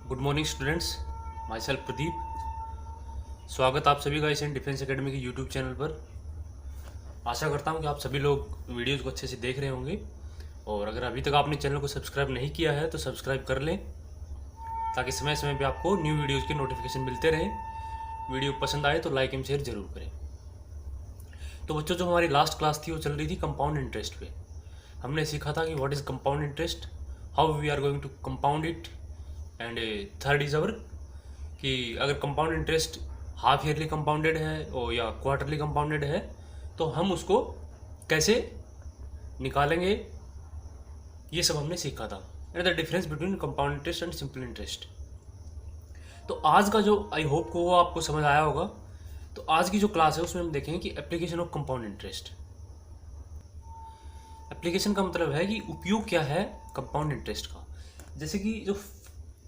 Good morning students, my self Pradeep. स्वागत आप सभी का इस डिफेंस एकेडमी के यूट्यूब चैनल पर। आशा करता हूं कि आप सभी लोग वीडियोस को अच्छे से देख रहे होंगे, और अगर अभी तक आपने चैनल को सब्सक्राइब नहीं किया है तो सब्सक्राइब कर लें, ताकि समय समय पे आपको न्यू वीडियोस के नोटिफिकेशन मिलते रहें। वीडियो पसंद आए तो लाइक एंड शेयर जरूर करें। तो बच्चों, जो हमारी लास्ट क्लास थी वो चल रही थी कंपाउंड इंटरेस्ट पे। हमने सीखा था कि what is compound interest, how we are going to compound it, and third is our कि अगर compound interest half yearly compounded है और या क्वार्टरली कंपाउंडेड है तो हम उसको कैसे निकालेंगे, ये सब हमने सीखा था। And the difference between compound interest and simple interest. तो आज का जो आई होप को वो आपको समझ आया होगा। तो आज की जो क्लास है उसमें हम देखेंगे कि application of compound interest. Application का मतलब है कि उपयोग क्या है कंपाउंड इंटरेस्ट का। जैसे कि जो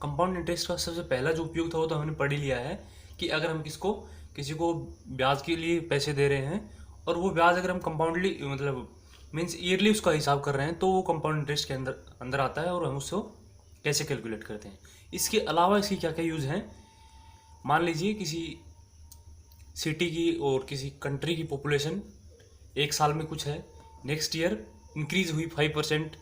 कंपाउंड इंटरेस्ट का सबसे पहला जो उपयोग था वो तो हमने पढ़ ही लिया है कि अगर हम किसी को ब्याज के लिए पैसे दे रहे हैं और वो ब्याज अगर हम कंपाउंडली मतलब मीन्स ईयरली उसका हिसाब कर रहे हैं तो वो कंपाउंड इंटरेस्ट के अंदर अंदर आता है, और हम उसको कैसे कैलकुलेट करते हैं। इसके अलावा इसकी क्या क्या यूज़ हैं। मान लीजिए किसी सिटी की और किसी कंट्री की पॉपुलेशन एक साल में कुछ है, नेक्स्ट ईयर इंक्रीज हुई 5%,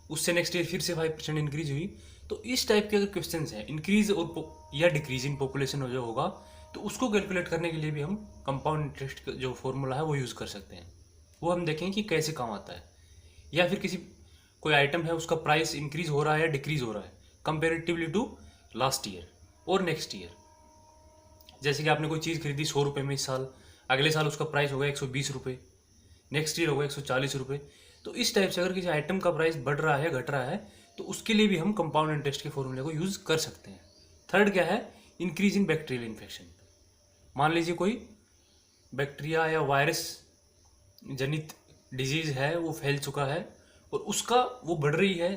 उससे नेक्स्ट ईयर फिर से 5% इंक्रीज हुई। तो इस टाइप के अगर क्वेश्चन हैं, इंक्रीज और या डिक्रीज इन पॉपुलेशन जो होगा, तो उसको कैलकुलेट करने के लिए भी हम कंपाउंड इंटरेस्ट का जो फॉर्मूला है वो यूज़ कर सकते हैं। वो हम देखेंगे कि कैसे काम आता है। या फिर कोई आइटम है उसका प्राइस इंक्रीज हो रहा है या डिक्रीज हो रहा है कंपेरेटिवली टू लास्ट ईयर और नेक्स्ट ईयर। जैसे कि आपने कोई चीज़ खरीदी 100 रुपये में इस साल, अगले साल उसका प्राइस होगा 120 रुपये, नेक्स्ट ईयर होगा 140 रुपये। तो इस टाइप से अगर किसी आइटम का प्राइस बढ़ रहा है घट रहा है तो उसके लिए भी हम कंपाउंड इंटरेस्ट के फॉर्मूले को यूज़ कर सकते हैं। थर्ड क्या है, इंक्रीज इन बैक्टीरियल इन्फेक्शन। मान लीजिए कोई बैक्टीरिया या वायरस जनित डिजीज़ है वो फैल चुका है और उसका वो बढ़ रही है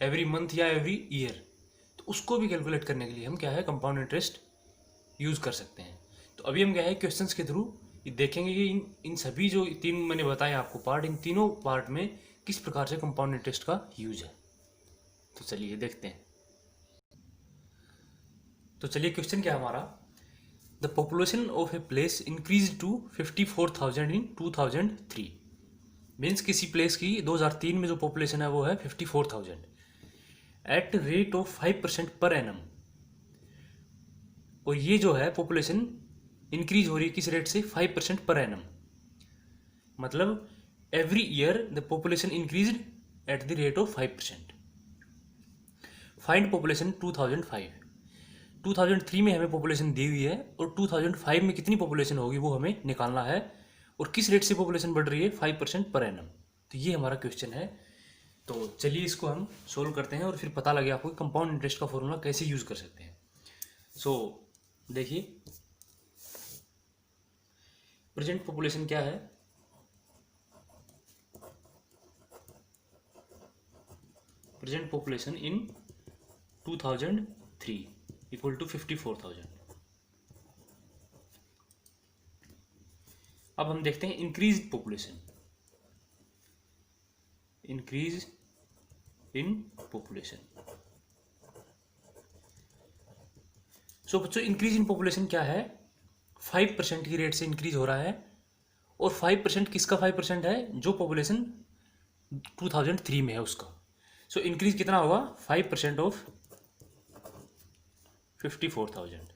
एवरी मंथ या एवरी ईयर, तो उसको भी कैलकुलेट करने के लिए हम क्या है कंपाउंड इंटरेस्ट यूज़ कर सकते हैं। तो अभी हम क्या है क्वेश्चंस के थ्रू देखेंगे कि इन सभी जो तीन मैंने बताए आपको पार्ट, इन तीनों पार्ट में किस प्रकार से कंपाउंड इंटरेस्ट का यूज है। तो चलिए देखते हैं। तो चलिए क्वेश्चन क्या है हमारा, the population of a place increase to 54,000 in 2003। Means किसी प्लेस की 2003 में जो पॉपुलेशन है वो है 54,000 at rate of 5% per annum. और ये जो है पॉपुलेशन इंक्रीज हो रही है किस रेट से, 5% पर एनम। मतलब every year the population increase at the rate of 5%। Find population 2005। 2003 में हमें पॉपुलेशन दी हुई है और 2005 में कितनी पॉपुलेशन होगी वो हमें निकालना है, और किस रेट से पॉपुलेशन बढ़ रही है 5% पर एनम। तो ये हमारा क्वेश्चन है। तो चलिए इसको हम सोल्व करते हैं और फिर पता लगे आपको कंपाउंड इंटरेस्ट का फॉर्मूला कैसे यूज़ कर सकते हैं। सो देखिए प्रेजेंट पॉपुलेशन क्या है, present population in 2003 equal to 54,000। अब हम देखते हैं increase population, increase in population. So बच्चों इंक्रीज इन पॉपुलेशन क्या है, 5% की रेट से इंक्रीज हो रहा है। और 5% किसका 5% है, जो पॉपुलेशन 2003 में है उसका। सो इंक्रीज कितना होगा, 5% ऑफ 54,000।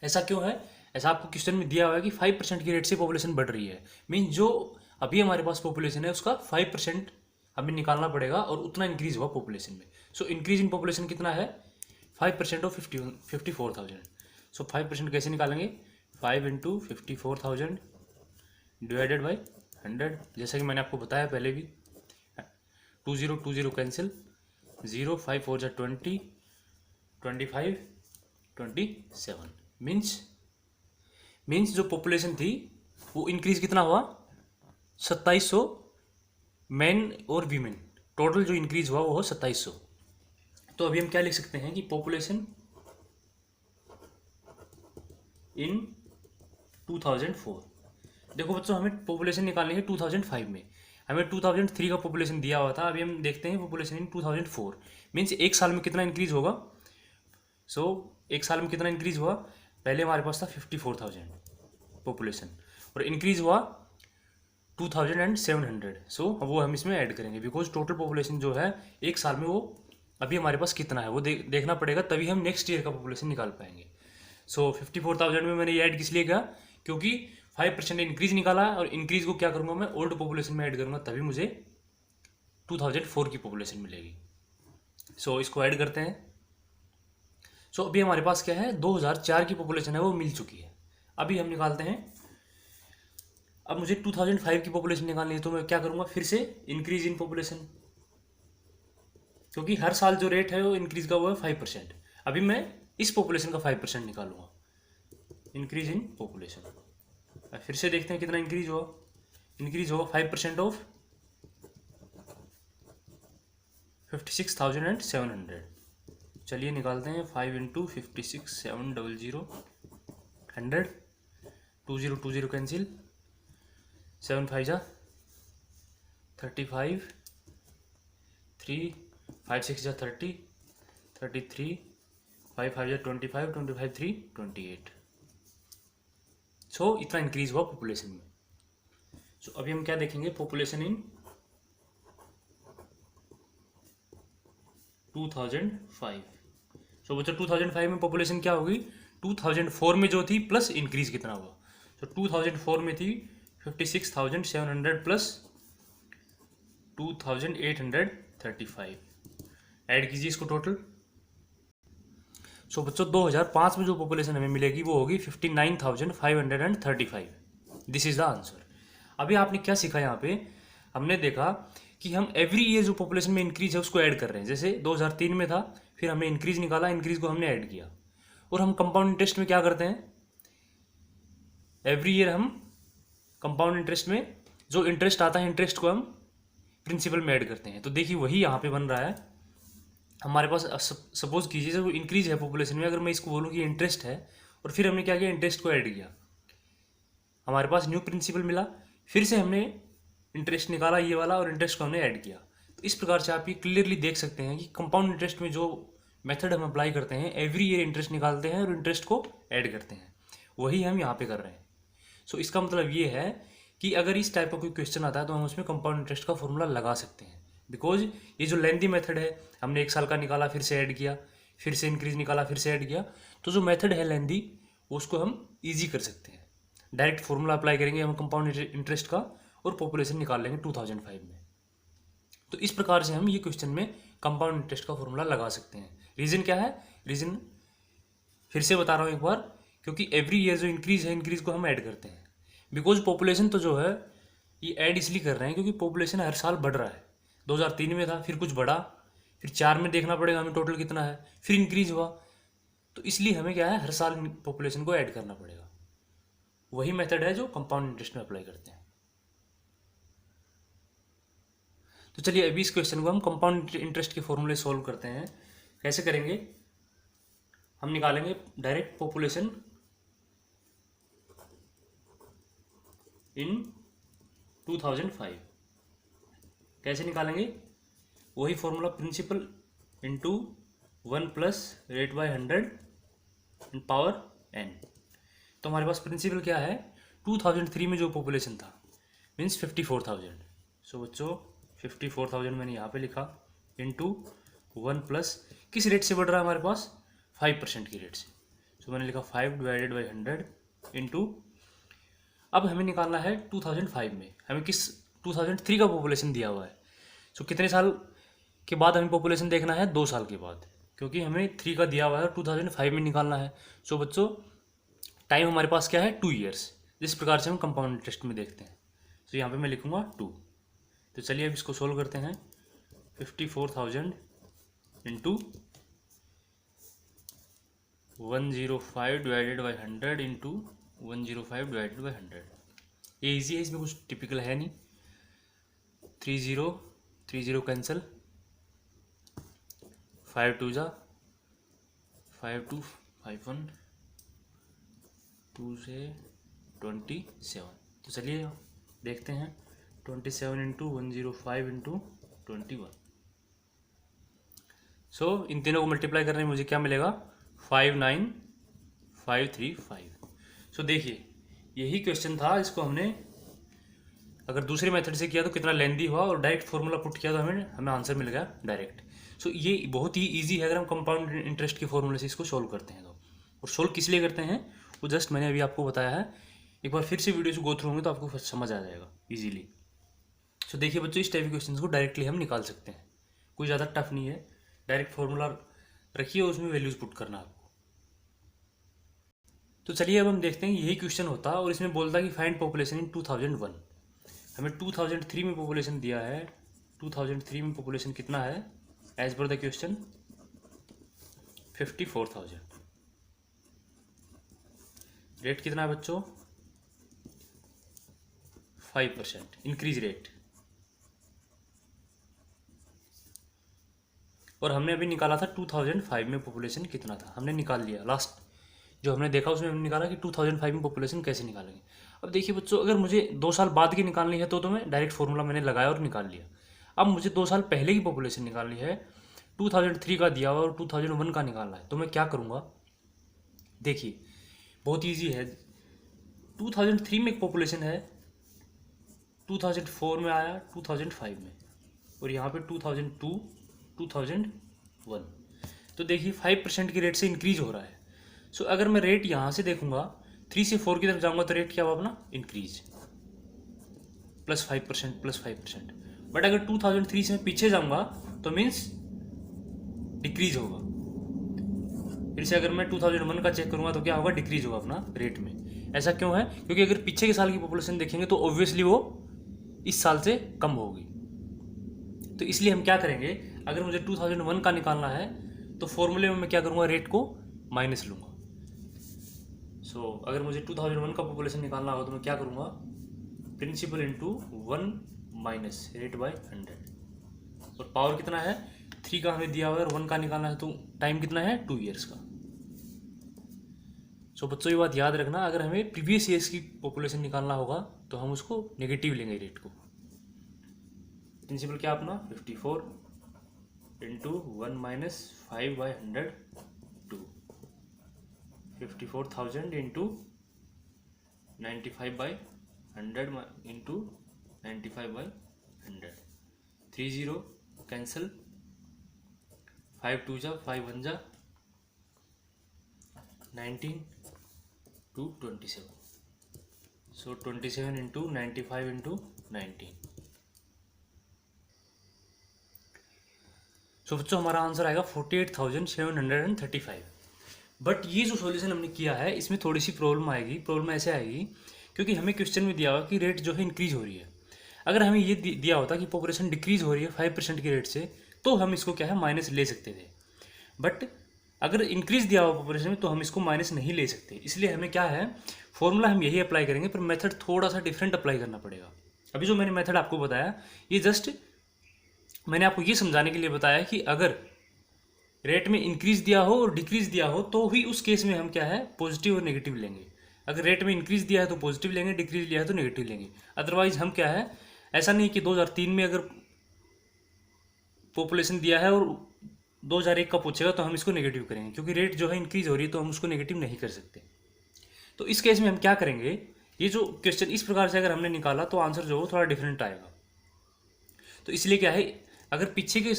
ऐसा क्यों है, ऐसा आपको क्वेश्चन में दिया हुआ है कि 5% की रेट से पॉपुलेशन बढ़ रही है। मीन जो अभी हमारे पास पॉपुलेशन है उसका 5% हमें निकालना पड़ेगा और उतना इंक्रीज हुआ पॉपुलेशन में। सो इंक्रीज इन पॉपुलेशन कितना है, 5% ऑफ 54,000। सो 5% कैसे निकालेंगे, 5 इंटू 54,000 डिवाइडेड बाई 100। जैसा कि मैंने आपको बताया पहले भी, 20 कैंसिल, 0 5 4 20, 25 27। मीन्स जो पॉपुलेशन थी वो इंक्रीज कितना हुआ, 2700 मैन और वीमेन, टोटल जो इंक्रीज हुआ वो हो 2700। तो अभी हम क्या लिख सकते हैं कि पॉपुलेशन इन 2004। देखो बच्चों हमें पॉपुलेशन निकालनी है 2005 में, हमें 2003 का पॉपुलेशन दिया हुआ था, अभी हम देखते हैं पॉपुलेशन इन 2004। मीन्स एक साल में कितना इंक्रीज होगा। सो एक साल में कितना इंक्रीज हुआ, पहले हमारे पास था 54,000 पॉपुलेशन और इंक्रीज हुआ 2,700। सो वो हम इसमें ऐड करेंगे बिकॉज टोटल पॉपुलेशन जो है एक साल में वो अभी हमारे पास कितना है वो देखना पड़ेगा, तभी हम नेक्स्ट ईयर का पॉपुलेशन निकाल पाएंगे। सो 54,000 में मैंने ये ऐड किस लिए किया, क्योंकि 5% इंक्रीज निकाला है और इंक्रीज को क्या करूँगा मैं ओल्ड पॉपुलेशन में ऐड करूँगा, तभी मुझे 2004 की पॉपुलेशन मिलेगी। सो इसको ऐड करते हैं। सो अभी हमारे पास क्या है, 2004 की पॉपुलेशन है वो मिल चुकी है। अभी हम निकालते हैं, अब मुझे 2005 की पॉपुलेशन निकालनी है, तो मैं क्या करूँगा, फिर से इंक्रीज इन पॉपुलेशन, क्योंकि हर साल जो रेट है वो इंक्रीज का वो है 5%। अभी मैं इस पॉपुलेशन का 5% निकालूंगा, इंक्रीज इन पॉपुलेशन। फिर से देखते हैं कितना इंक्रीज हुआ, इंक्रीज होगा 5% ऑफ 56,700। चलिए निकालते हैं, 5 इंटू 56,700 100, 20 कैंसिल, 7 5 जा 35, 3 5 6 जा 30, 33, 5 5 जा 25, 25 3 28। सो इतना इंक्रीज हुआ पॉपुलेशन में। सो अभी हम क्या देखेंगे, पॉपुलेशन इन 2005। सो बच्चों 2005 में पॉपुलेशन क्या होगी, 2004 में जो थी प्लस इंक्रीज कितना हुआ। सो 2004 में थी 56,700 प्लस 2,835। ऐड कीजिए इसको टोटल। सो बच्चों 2005 में जो पॉपुलेशन हमें मिलेगी वो होगी 59,535। This is the answer. अभी आपने क्या सीखा यहाँ पे, हमने देखा कि हम एवरी ईयर जो पॉपुलेशन में इंक्रीज है उसको ऐड कर रहे हैं। जैसे 2003 में था, फिर हमने इंक्रीज निकाला, इंक्रीज को हमने ऐड किया। और हम कंपाउंड इंटरेस्ट में क्या करते हैं, एवरी ईयर हम कंपाउंड इंटरेस्ट में जो इंटरेस्ट आता है, इंटरेस्ट को हम प्रिंसिपल में ऐड करते हैं। तो देखिए वही यहाँ पे बन रहा है हमारे पास। सपोज कीजिए जब इंक्रीज है पॉपुलेशन में, अगर मैं इसको बोलूँ कि इंटरेस्ट है और फिर हमने क्या किया, इंटरेस्ट को ऐड किया, हमारे पास न्यू प्रिंसिपल मिला, फिर से हमने इंटरेस्ट निकाला ये वाला और इंटरेस्ट को हमने ऐड किया। तो इस प्रकार से आप ये क्लियरली देख सकते हैं कि कंपाउंड इंटरेस्ट में जो मेथड हम अप्लाई करते हैं, एवरी ईयर इंटरेस्ट निकालते हैं और इंटरेस्ट को ऐड करते हैं, वही हम यहाँ पे कर रहे हैं। सो इसका मतलब ये है कि अगर इस टाइप का कोई क्वेश्चन आता है तो हम उसमें कंपाउंड इंटरेस्ट का फॉर्मूला लगा सकते हैं। बिकॉज ये जो लेंथी मेथड है, हमने एक साल का निकाला फिर से ऐड किया, फिर से इंक्रीज निकाला फिर से ऐड किया, तो जो मेथड है लेंथी उसको हम ईजी कर सकते हैं। डायरेक्ट फॉर्मूला अप्लाई करेंगे हम कंपाउंड इंटरेस्ट का और पॉपुलेशन निकाल लेंगे 2005 में। तो इस प्रकार से हम ये क्वेश्चन में कंपाउंड इंटरेस्ट का फॉर्मूला लगा सकते हैं। रीज़न क्या है, रीज़न फिर से बता रहा हूँ एक बार, क्योंकि एवरी ईयर जो इंक्रीज है, इंक्रीज को हम ऐड करते हैं। बिकॉज पॉपुलेशन तो जो है ये ऐड इसलिए कर रहे हैं क्योंकि पॉपुलेशन हर साल बढ़ रहा है। 2003 में था, फिर कुछ बढ़ा, फिर 4 में देखना पड़ेगा हमें टोटल कितना है, फिर इंक्रीज हुआ, तो इसलिए हमें क्या है, हर साल पॉपुलेशन को ऐड करना पड़ेगा। वही मेथड है जो कंपाउंड इंटरेस्ट में अप्लाई करते हैं। तो चलिए अभी इस क्वेश्चन को हम कंपाउंड इंटरेस्ट के फॉर्मूले सॉल्व करते हैं। कैसे करेंगे, हम निकालेंगे डायरेक्ट पॉपुलेशन इन 2005। कैसे निकालेंगे, वही formula, principal into 1 plus rate by 100 in power n। तो हमारे पास प्रिंसिपल क्या है, 2003 में जो पॉपुलेशन था मीन्स 54,000। सो बच्चों 54,000 मैंने यहाँ पे लिखा, इंटू 1 प्लस किस रेट से बढ़ रहा है हमारे पास, 5% की रेट से। सो मैंने लिखा 5 डिवाइडेड बाई 100 इंटू, अब हमें निकालना है 2005 में, हमें किस 2003 का पॉपुलेशन दिया हुआ है। सो कितने साल के बाद हमें पॉपुलेशन देखना है, 2 साल के बाद, क्योंकि हमें 3 का दिया हुआ है 2005 में निकालना है। सो बच्चों टाइम हमारे पास क्या है, 2 ईयर्स, जिस प्रकार से हम कंपाउंड इंटरेस्ट में देखते हैं। तो यहाँ पे मैं लिखूँगा 2। तो चलिए अब इसको सोल्व करते हैं। 54,000 into 105 divided by 100 into 105 divided by 100। ये ईजी है, इसमें कुछ टिपिकल है नहीं। 30 कैंसिल, 5 2 जा 5 2 5 1 2 से 27। तो चलिए देखते हैं 27 इंटू 105 इंटू 21। सो इन तीनों को मल्टीप्लाई करने में मुझे क्या मिलेगा, 59535। सो देखिए यही क्वेश्चन था, इसको हमने अगर दूसरे मेथड से किया तो कितना लेंदी हुआ, और डायरेक्ट फॉर्मूला पुट किया तो हमें आंसर मिल गया डायरेक्ट। सो ये बहुत ही इजी है अगर हम कंपाउंड इंटरेस्ट के फॉर्मूले से इसको सोल्व करते हैं तो। और सोल्व किस लिए करते हैं वो जस्ट मैंने अभी आपको बताया है, एक बार फिर से वीडियो से गो थ्रू होंगे तो आपको समझ आ जाएगा इजीली। सो देखिए बच्चों, इस टाइप के क्वेश्चन को डायरेक्टली हम निकाल सकते हैं, कोई ज़्यादा टफ नहीं है। डायरेक्ट फॉर्मूला रखिए, उसमें वैल्यूज पुट करना आपको। तो चलिए अब हम देखते हैं यही क्वेश्चन होता और इसमें बोलता कि फाइंड पॉपुलेशन इन 2001। हमें 2003 में पॉपुलेशन दिया है, 2003 में पॉपुलेशन कितना है as per the question, 54,000। Rate कितना है बच्चों, 5% इंक्रीज रेट। और हमने अभी निकाला था 2005 में पॉपुलेशन कितना था, हमने निकाल लिया। लास्ट जो हमने देखा उसमें हमने निकाला कि 2005 में पॉपुलेशन कैसे निकालेंगे। अब देखिए बच्चों, अगर मुझे 2 साल बाद की निकालनी है तो मैं डायरेक्ट फॉर्मूला मैंने लगाया और निकाल लिया। अब मुझे 2 साल पहले की पॉपुलेशन निकालनी है, 2003 का दिया हुआ और 2001 का निकालना है, तो मैं क्या करूँगा। देखिए बहुत ईजी है। 2003 में एक पॉपुलेशन है, 2004 में आया, 2005 में, और यहाँ पे 2002, 2001। तो देखिए 5% की रेट से इंक्रीज हो रहा है। सो अगर मैं रेट यहाँ से देखूंगा 3 से 4 की तरफ जाऊंगा तो रेट क्या हुआ अपना, इंक्रीज, +5%। बट अगर 2003 से मैं पीछे जाऊंगा तो मीन्स डिक्रीज होगा। फिर से अगर मैं 2001 का चेक करूंगा तो क्या होगा, डिक्रीज होगा अपना रेट में। ऐसा क्यों है, क्योंकि अगर पीछे के साल की पॉपुलेशन देखेंगे तो ऑब्वियसली वो इस साल से कम होगी। तो इसलिए हम क्या करेंगे, अगर मुझे 2001 का निकालना है तो फॉर्मूले में मैं क्या करूँगा, रेट को माइनस लूँगा। सो अगर मुझे 2001 का पॉपुलेशन निकालना होगा तो मैं क्या करूँगा, principal into 1 minus rate by 100। और पावर कितना है, 3 का हमें दिया हुआ है और 1 का निकालना है, तो टाइम कितना है, 2 ईयर्स का। सो बच्चों ये बात याद रखना, अगर हमें प्रीवियस ईयर्स की पॉपुलेशन निकालना होगा तो हम उसको नेगेटिव लेंगे रेट को। प्रिंसिपल क्या अपना 54 into 1 minus 5/100 2, 54,000 into 95/100 into 95/100, 30 cancel, 5 2 जा 5 1 जा 19 to 27। So 27 into 95 into 19। सो बच्चों हमारा आंसर आएगा 48,735। बट ये जो सॉल्यूशन हमने किया है इसमें थोड़ी सी प्रॉब्लम आएगी। प्रॉब्लम ऐसे आएगी क्योंकि हमें क्वेश्चन में दिया हुआ कि रेट जो है इंक्रीज हो रही है। अगर हमें ये दिया होता कि पॉपुलेशन डिक्रीज हो रही है 5% की रेट से, तो हम इसको क्या है माइनस ले सकते थे। बट अगर इंक्रीज दिया हुआ पॉपुलेशन में तो हम इसको माइनस नहीं ले सकते। इसलिए हमें क्या है, फॉर्मूला हम यही अप्लाई करेंगे, पर मेथड थोड़ा सा डिफरेंट अप्लाई करना पड़ेगा। अभी जो मैंने मेथड आपको बताया ये जस्ट मैंने आपको ये समझाने के लिए बताया कि अगर रेट में इंक्रीज दिया हो और डिक्रीज दिया हो तो ही उस केस में हम क्या है पॉजिटिव और नेगेटिव लेंगे। अगर रेट में इंक्रीज दिया है तो पॉजिटिव लेंगे, डिक्रीज लिया है तो नेगेटिव लेंगे। अदरवाइज हम क्या है, ऐसा नहीं कि 2003 में अगर पॉपुलेशन दिया है और 2001 का पूछेगा तो हम इसको नेगेटिव करेंगे, क्योंकि रेट जो है इंक्रीज हो रही है तो हम उसको नेगेटिव नहीं कर सकते। तो इस केस में हम क्या करेंगे, ये जो क्वेश्चन इस प्रकार से अगर हमने निकाला तो आंसर जो हो थोड़ा डिफरेंट आएगा। तो इसलिए क्या है, अगर पीछे के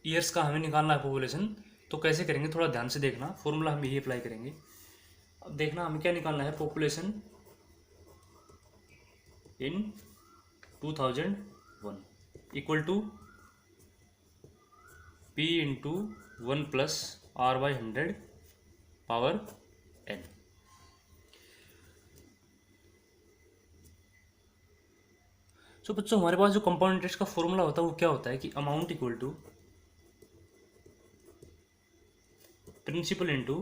ईयर्स का हमें निकालना है पॉपुलेशन तो कैसे करेंगे, थोड़ा ध्यान से देखना। फॉर्मूला हम यही अप्लाई करेंगे। अब देखना हमें क्या निकालना है, population in 2001 equal to P into 1 plus R/100 power n। So बच्चों हमारे पास जो कंपाउंड इंटरेस्ट का फॉर्मूला होता है वो क्या होता है कि amount equal to principal into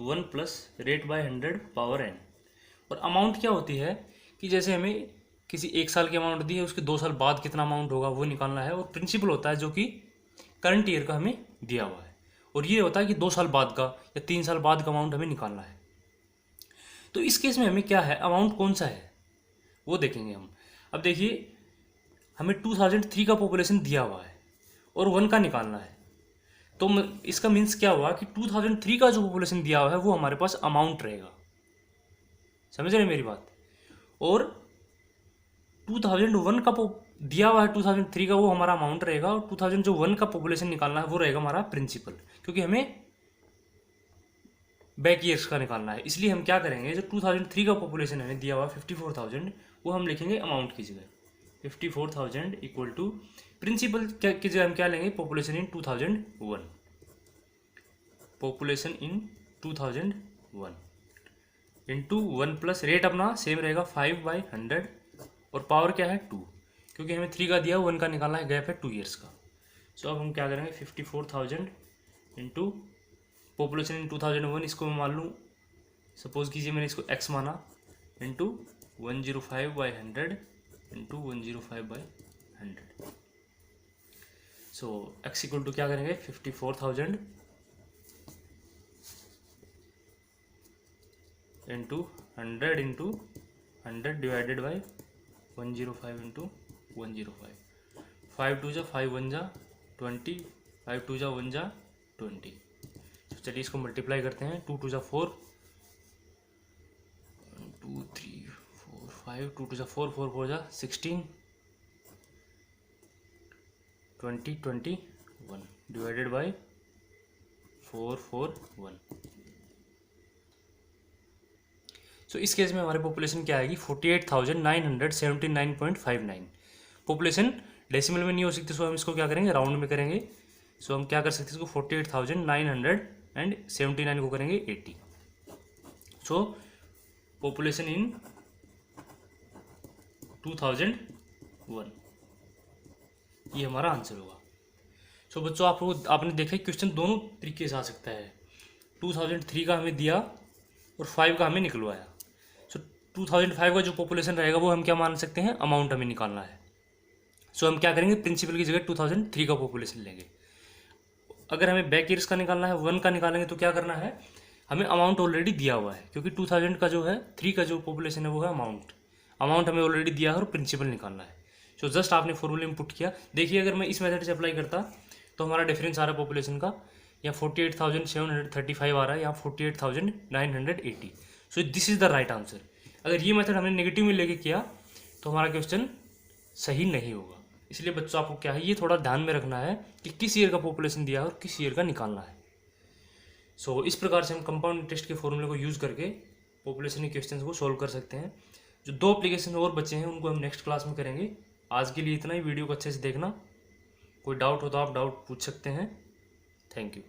1 plus rate by 100 power n। और अमाउंट क्या होती है कि जैसे हमें किसी 1 साल की अमाउंट दी है, उसके 2 साल बाद कितना अमाउंट होगा वो निकालना है। और प्रिंसिपल होता है जो कि करंट ईयर का हमें दिया हुआ है, और ये होता है कि 2 साल बाद का या 3 साल बाद का अमाउंट हमें निकालना है। तो इस केस में हमें क्या है, अमाउंट कौन सा है वो देखेंगे हम। अब देखिए हमें 2003 का पॉपुलेशन दिया हुआ है और 1 का निकालना है। तो इसका मीन्स क्या हुआ कि 2003 का जो पॉपुलेशन दिया हुआ है वो हमारे पास अमाउंट रहेगा। समझ रहे मेरी बात? और 2001 का दिया हुआ है 2003 का, वो हमारा अमाउंट रहेगा, और 2001 का पॉपुलेशन निकालना है वो रहेगा हमारा प्रिंसिपल, क्योंकि हमें बैक ईयर्स का निकालना है। इसलिए हम क्या करेंगे, जो 2003 का पॉपुलेशन हमें दिया हुआ 54,000, वो हम लिखेंगे अमाउंट की जगह 54,000 इक्वल टू प्रिंसिपल की जगह हम क्या लेंगे, population in 2001, population in 2001 into 1 plus rate अपना सेम रहेगा 5/100, और पावर क्या है 2, क्योंकि हमें 3 का दिया 1 का निकालना है, गैप है 2 ईयर्स का। सो अब हम क्या करेंगे 54,000 इंटू पॉपुलेशन इन 2001, इसको मैं मान लूँ, सपोज कीजिए मैंने इसको x माना, into 105/100 into 105/100। So x equal to क्या करेंगे 54,000 into 100 into 100 divided by 105 into 105, 5 2 जा 5 1 जा 20, 5 2 जा 1 जा 20। तो चलिए इसको मल्टीप्लाई करते हैं, 2 2 जा 4, 2 3 4 5, 2 2 जा 4, 4 4 जा 16, 20 21 डिवाइडेड बाई 441। सो इस केस में हमारे पॉपुलेशन क्या आएगी 48,979.59। पॉपुलेशन डेसिमल में नहीं हो सकती, सो हम इसको क्या करेंगे राउंड में करेंगे। सो हम क्या कर सकते हैं, इसको 48,979 को करेंगे 80। सो पॉपुलेशन इन 2001, ये हमारा आंसर होगा। सो बच्चों आपने देखा क्वेश्चन दोनों तरीके से आ सकता है। 2003 का हमें दिया और 5 का हमें निकलवाया। सो 2005 का जो पॉपुलेशन रहेगा वो हम क्या मान सकते हैं, अमाउंट हमें निकालना है। सो हम क्या करेंगे, प्रिंसिपल की जगह 2003 का पॉपुलेशन लेंगे। अगर हमें बैक ईयर्स का निकालना है, 1 का निकालेंगे, तो क्या करना है, हमें अमाउंट ऑलरेडी दिया हुआ है, क्योंकि 2000 का जो है 3 का जो पॉपुलेशन है वो है अमाउंट हमें ऑलरेडी दिया है और प्रिंसिपल निकालना है। सो जस्ट आपने फॉर्मूले में पुट किया। देखिए अगर मैं इस मेथड से अप्लाई करता तो हमारा डिफरेंस आ रहा है पॉपुलेशन का, यहाँ 48,735 आ रहा है, यहाँ 48,980। So this is the right answer. अगर ये मेथड हमने नेगेटिव में लेके किया तो हमारा क्वेश्चन सही नहीं होगा। इसलिए बच्चों आपको क्या है, ये थोड़ा ध्यान में रखना है कि किस ईयर का पॉपुलेशन दिया है और किस ईयर का निकालना है। सो इस प्रकार से हम कंपाउंड इंटरेस्ट के फॉर्मूले को यूज़ करके पॉपुलेशन के क्वेश्चंस को सॉल्व कर सकते हैं। जो 2 एप्लीकेशन और बचे हैं उनको हम नेक्स्ट क्लास में करेंगे। आज के लिए इतना ही। वीडियो को अच्छे से देखना, कोई डाउट हो तो आप डाउट पूछ सकते हैं। Thank you.